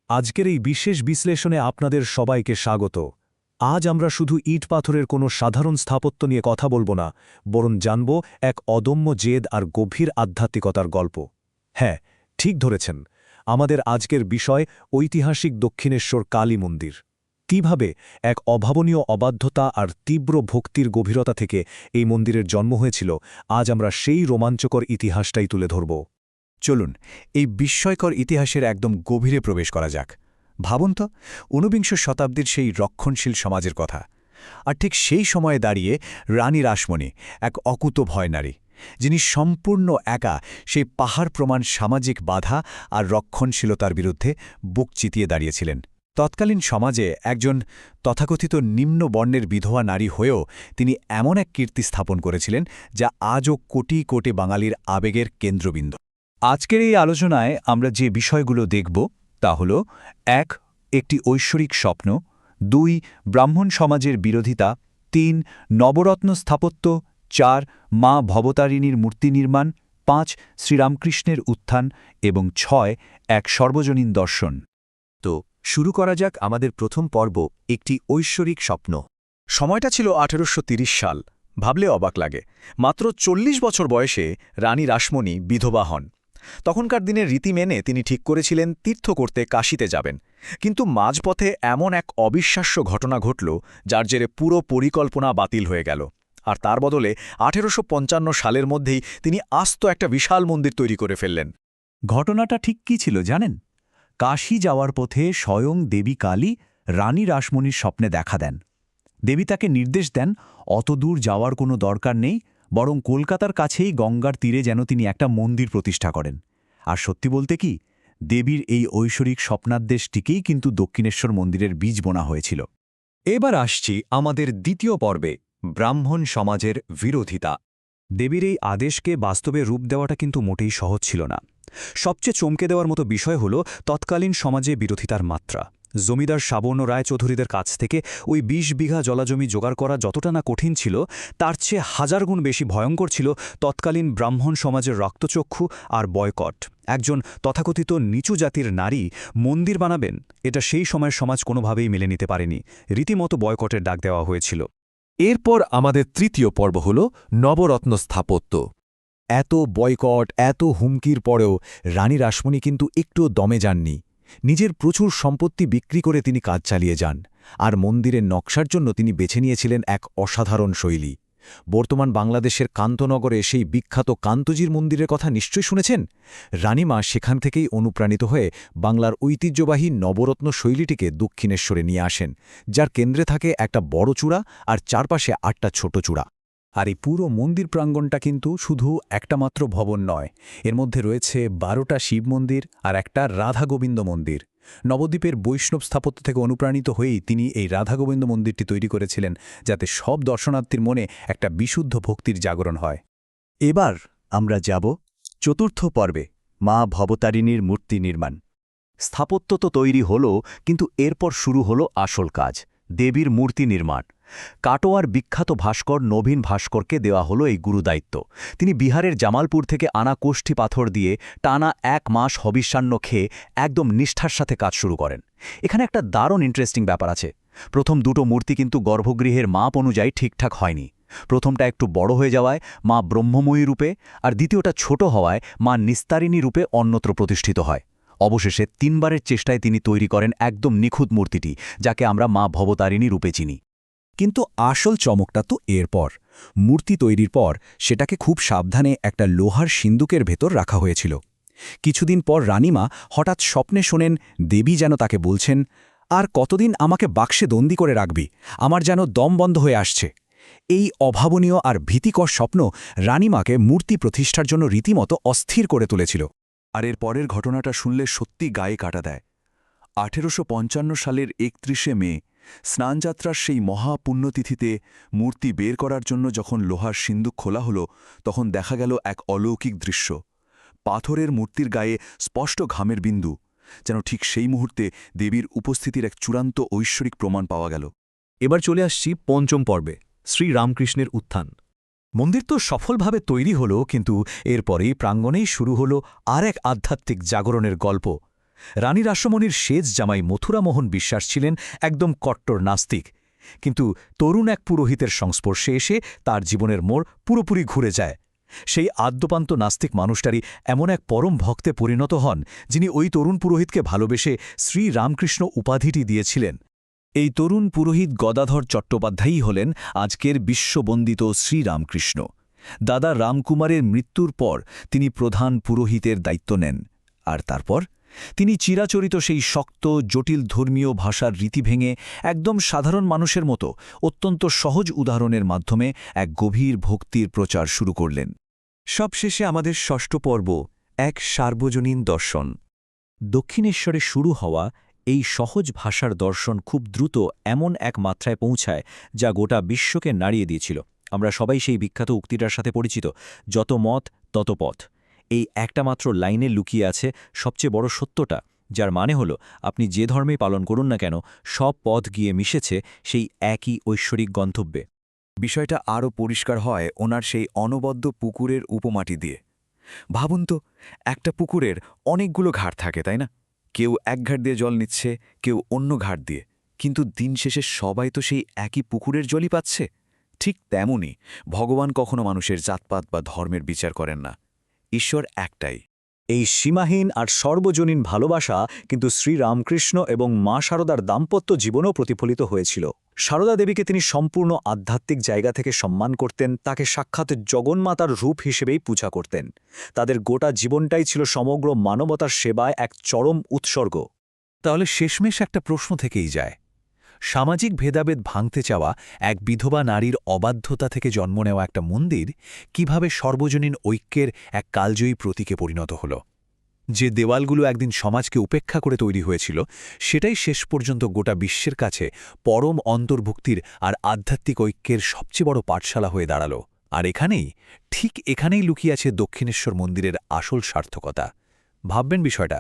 আজকের এই বিশেষ বিশ্লেষণে আপনাদের সবাইকে স্বাগত। আজ আমরা শুধু ইট পাথরের কোনো সাধারণ স্থাপত্য নিয়ে কথা বলবো না, বরং জানব এক অদম্য জেদ আর গভীর আধ্যাত্মিকতার গল্প। হ্যাঁ, ঠিক ধরেছেন, আমাদের আজকের বিষয় ঐতিহাসিক দক্ষিণেশ্বর কালী মন্দির। কিভাবে এক অভাবনীয় অবাধ্যতা আর তীব্র ভক্তির গভীরতা থেকে এই মন্দিরের জন্ম হয়েছিল, আজ আমরা সেই রোমাঞ্চকর ইতিহাসটাই তুলে ধরব। চলুন এই বিস্ময়কর ইতিহাসের একদম গভীরে প্রবেশ করা যাক। ভাবুন তো, ঊনবিংশ শতাব্দীর সেই রক্ষণশীল সমাজের কথা। আর ঠিক সেই সময়ে দাঁড়িয়ে রানী রাসমণি, এক অকুতোভয় নারী, যিনি সম্পূর্ণ একা সেই পাহাড় প্রমাণ সামাজিক বাধা আর রক্ষণশীলতার বিরুদ্ধে বুক চিতিয়ে দাঁড়িয়েছিলেন। তৎকালীন সমাজে একজন তথাকথিত নিম্ন বর্ণের বিধবা নারী হয়েও তিনি এমন এক কীর্তি স্থাপন করেছিলেন যা আজও কোটি কোটি বাঙালির আবেগের কেন্দ্রবিন্দু। আজকের এই আলোচনায় আমরা যে বিষয়গুলো দেখব তা হল ১. একটি ঐশ্বরিক স্বপ্ন, ২. ব্রাহ্মণ সমাজের বিরোধিতা, ৩. নবরত্ন স্থাপত্য, ৪. মা ভবতারিণীর মূর্তি নির্মাণ, ৫. শ্রীরামকৃষ্ণের উত্থান এবং ৬. এক সর্বজনীন দর্শন। তো শুরু করা যাক আমাদের প্রথম পর্ব, একটি ঐশ্বরিক স্বপ্ন। সময়টা ছিল ১৮৩০ সাল। ভাবলে অবাক লাগে, মাত্র ৪০ বছর বয়সে রানী রাসমণি বিধবা হন। তখনকার দিনের রীতি মেনে তিনি ঠিক করেছিলেন তীর্থ করতে কাশীতে যাবেন। কিন্তু মাঝপথে এমন এক অবিশ্বাস্য ঘটনা ঘটল যার জেরে পুরো পরিকল্পনা বাতিল হয়ে গেল। আর তার বদলে ১৮৫৫ সালের মধ্যেই তিনি আস্ত একটা বিশাল মন্দির তৈরি করে ফেললেন। ঘটনাটা ঠিক কী ছিল জানেন? কাশী যাওয়ার পথে স্বয়ং দেবী কালী রানী রাসমণির স্বপ্নে দেখা দেন। দেবী তাকে নির্দেশ দেন অত দূর যাওয়ার কোনো দরকার নেই, বরং কলকাতার কাছেই গঙ্গার তীরে যেন তিনি একটা মন্দির প্রতিষ্ঠা করেন। আর সত্যি বলতে কি, দেবীর এই ঐশ্বরিক স্বপ্নাদেশটিকেই কিন্তু দক্ষিণেশ্বর মন্দিরের বীজ বোনা হয়েছিল। এবার আসছি আমাদের দ্বিতীয় পর্বে, ব্রাহ্মণ সমাজের বিরোধিতা। দেবীর এই আদেশকে বাস্তবে রূপ দেওয়াটা কিন্তু মোটেই সহজ ছিল না। সবচেয়ে চমকে দেওয়ার মতো বিষয় হল তৎকালীন সমাজে বিরোধিতার মাত্রা। জমিদার সাবর্ণ রায়চৌধুরীদের কাছ থেকে ওই ২০ বিঘা জলাজমি জোগাড় করা যতটা না কঠিন ছিল, তার চেয়ে হাজার গুণ বেশি ভয়ঙ্কর ছিল তৎকালীন ব্রাহ্মণ সমাজের রক্তচক্ষু আর বয়কট। একজন তথাকথিত নিচু জাতির নারী মন্দির বানাবেন, এটা সেই সময়ের সমাজ কোনোভাবেই মেনে নিতে পারেনি। রীতিমতো বয়কটের ডাক দেওয়া হয়েছিল। এরপর আমাদের তৃতীয় পর্ব হল নবরত্ন স্থাপত্য। এত বয়কট, এত হুমকির পরেও রানী রাসমণি কিন্তু একটুও দমে যাননি। নিজের প্রচুর সম্পত্তি বিক্রি করে তিনি কাজ চালিয়ে যান। আর মন্দিরের নকশার জন্য তিনি বেছে নিয়েছিলেন এক অসাধারণ শৈলী। বর্তমান বাংলাদেশের কান্তনগরে সেই বিখ্যাত কান্তজির মন্দিরের কথা নিশ্চয়ই শুনেছেন। রানীমা সেখান থেকেই অনুপ্রাণিত হয়ে বাংলার ঐতিহ্যবাহী নবরত্ন শৈলীটিকে দক্ষিণেশ্বরে নিয়ে আসেন, যার কেন্দ্রে থাকে একটা বড় চূড়া আর চারপাশে ৮টা ছোট চূড়া। আর এই পুরো মন্দির প্রাঙ্গণটা কিন্তু শুধু একটা মাত্র ভবন নয়, এর মধ্যে রয়েছে ১২টা শিব মন্দির আর একটা রাধাগোবিন্দ মন্দির। নবদ্বীপের বৈষ্ণব স্থাপত্য থেকে অনুপ্রাণিত হয়েই তিনি এই রাধাগোবিন্দ মন্দিরটি তৈরি করেছিলেন, যাতে সব দর্শনার্থীর মনে একটা বিশুদ্ধ ভক্তির জাগরণ হয়। এবার আমরা যাব চতুর্থ পর্বে, মা ভবতারিণীর মূর্তি নির্মাণ। স্থাপত্য তো তৈরি হল, কিন্তু এরপর শুরু হল আসল কাজ, দেবীর মূর্তি নির্মাণ। কাটোয়ার বিখ্যাত ভাস্কর নবীন ভাস্করকে দেওয়া হলো এই গুরুদায়িত্ব। তিনি বিহারের জামালপুর থেকে আনা কোষ্ঠী পাথর দিয়ে টানা ১ মাস হবিষ্যান্ন খেয়ে একদম নিষ্ঠার সাথে কাজ শুরু করেন। এখানে একটা দারুণ ইন্টারেস্টিং ব্যাপার আছে। প্রথম দুটো মূর্তি কিন্তু গর্ভগৃহের মাপ অনুযায়ী ঠিকঠাক হয়নি। প্রথমটা একটু বড় হয়ে যাওয়ায় মা ব্রহ্মময়ী রূপে, আর দ্বিতীয়টা ছোট হওয়ায় মা নিস্তারিণী রূপে অন্যত্র প্রতিষ্ঠিত হয়। অবশেষে ৩বারের চেষ্টায় তিনি তৈরি করেন একদম নিখুঁত মূর্তিটি, যাকে আমরা মা ভবতারিণী রূপে চিনি। কিন্তু আসল চমকটা তো এরপর। মূর্তি তৈরির পর সেটাকে খুব সাবধানে একটা লোহার সিন্দুকের ভেতর রাখা হয়েছিল। কিছুদিন পর রানীমা হঠাৎ স্বপ্নে শোনেন দেবী যেন তাকে বলছেন, আর কতদিন আমাকে বাক্সে বন্দী করে রাখবি, আমার যেন দম বন্ধ হয়ে আসছে। এই অভাবনীয় আর ভীতিকর স্বপ্ন রানীমাকে মূর্তি প্রতিষ্ঠার জন্য রীতিমতো অস্থির করে তুলেছিল। আর এর পরের ঘটনাটা শুনলে সত্যি গায়ে কাটা দেয়। ১৮৫৫ সালের ৩১শে মে স্নানযাত্রার সেই মহাপুণ্যতিথিতে মূর্তি বের করার জন্য যখন লোহার সিন্দুক খোলা হলো, তখন দেখা গেল এক অলৌকিক দৃশ্য। পাথরের মূর্তির গায়ে স্পষ্ট ঘামের বিন্দু, যেন ঠিক সেই মুহূর্তে দেবীর উপস্থিতির এক চূড়ান্ত ঐশ্বরিক প্রমাণ পাওয়া গেল। এবার চলে আসছি পঞ্চম পর্বে, শ্রীরামকৃষ্ণের উত্থান। মন্দির তো সফলভাবে তৈরি হল, কিন্তু এরপরেই প্রাঙ্গণেই শুরু হল আর এক আধ্যাত্মিক জাগরণের গল্প। রানী রাসমণির সেজ জামাই মথুরামোহন বিশ্বাস ছিলেন একদম কট্টর নাস্তিক, কিন্তু তরুণ এক পুরোহিতের সংস্পর্শে এসে তার জীবনের মোড় পুরোপুরি ঘুরে যায়। সেই আদ্যপান্ত নাস্তিক মানুষটারই এমন এক পরম ভক্তে পরিণত হন, যিনি ওই তরুণ পুরোহিতকে ভালোবেসে শ্রীরামকৃষ্ণ উপাধিটি দিয়েছিলেন। এই তরুণ পুরোহিত গদাধর চট্টোপাধ্যায়ই হলেন আজকের বিশ্ববন্দিত শ্রীরামকৃষ্ণ। দাদা রামকুমারের মৃত্যুর পর তিনি প্রধান পুরোহিতের দায়িত্ব নেন, আর তারপর তিনি চিরাচরিত সেই শক্ত জটিল ধর্মীয় ভাষার রীতি ভেঙে একদম সাধারণ মানুষের মতো অত্যন্ত সহজ উদাহরণের মাধ্যমে এক গভীর ভক্তির প্রচার শুরু করলেন। সবশেষে আমাদের ষষ্ঠ পর্ব, এক সার্বজনীন দর্শন। দক্ষিণেশ্বরে শুরু হওয়া এই সহজ ভাষার দর্শন খুব দ্রুত এমন এক মাত্রায় পৌঁছায় যা গোটা বিশ্বকে নাড়িয়ে দিয়েছিল। আমরা সবাই সেই বিখ্যাত উক্তিটার সাথে পরিচিত, যত মত তত পথ। এই একটা মাত্র লাইনে লুকিয়ে আছে সবচেয়ে বড় সত্যটা, যার মানে হল আপনি যে ধর্মেই পালন করুন না কেন, সব পথ গিয়ে মিশেছে সেই একই ঐশ্বরিক গন্তব্যে। বিষয়টা আরও পরিষ্কার হয় ওনার সেই অনবদ্য পুকুরের উপমাটি দিয়ে। ভাবুন তো, একটা পুকুরের অনেকগুলো ঘাট থাকে, তাই না? কেউ এক ঘাট দিয়ে জল নিচ্ছে, কেউ অন্য ঘাট দিয়ে, কিন্তু দিন শেষে সবাই তো সেই একই পুকুরের জলই পাচ্ছে। ঠিক তেমনই ভগবান কখনো মানুষের জাতপাত বা ধর্মের বিচার করেন না। ঈশ্বর একটাই। এই সীমাহীন আর সর্বজনীন ভালোবাসা কিন্তু শ্রীরামকৃষ্ণ এবং মা শারদার দাম্পত্য জীবনেও প্রতিফলিত হয়েছিল। সারদা দেবীকে তিনি সম্পূর্ণ আধ্যাত্মিক জায়গা থেকে সম্মান করতেন, তাকে সাক্ষাৎ জগন্মাতার রূপ হিসেবেই পূজা করতেন। তাদের গোটা জীবনটাই ছিল সমগ্র মানবতার সেবায় এক চরম উৎসর্গ। তাহলে শেষমেশ একটা প্রশ্ন থেকেই যায়, সামাজিক ভেদাভেদ ভাঙতে চাওয়া এক বিধবা নারীর অবাধ্যতা থেকে জন্ম নেওয়া একটা মন্দির কিভাবে সর্বজনীন ঐক্যের এক কালজয়ী প্রতীকে পরিণত হল? যে দেওয়ালগুলো একদিন সমাজকে উপেক্ষা করে তৈরি হয়েছিল, সেটাই শেষ পর্যন্ত গোটা বিশ্বের কাছে পরম অন্তর্ভুক্তির আর আধ্যাত্মিক ঐক্যের সবচেয়ে বড় পাঠশালা হয়ে দাঁড়াল। আর ঠিক এখানেই লুকিয়ে আছে দক্ষিণেশ্বর মন্দিরের আসল সার্থকতা। ভাববেন বিষয়টা।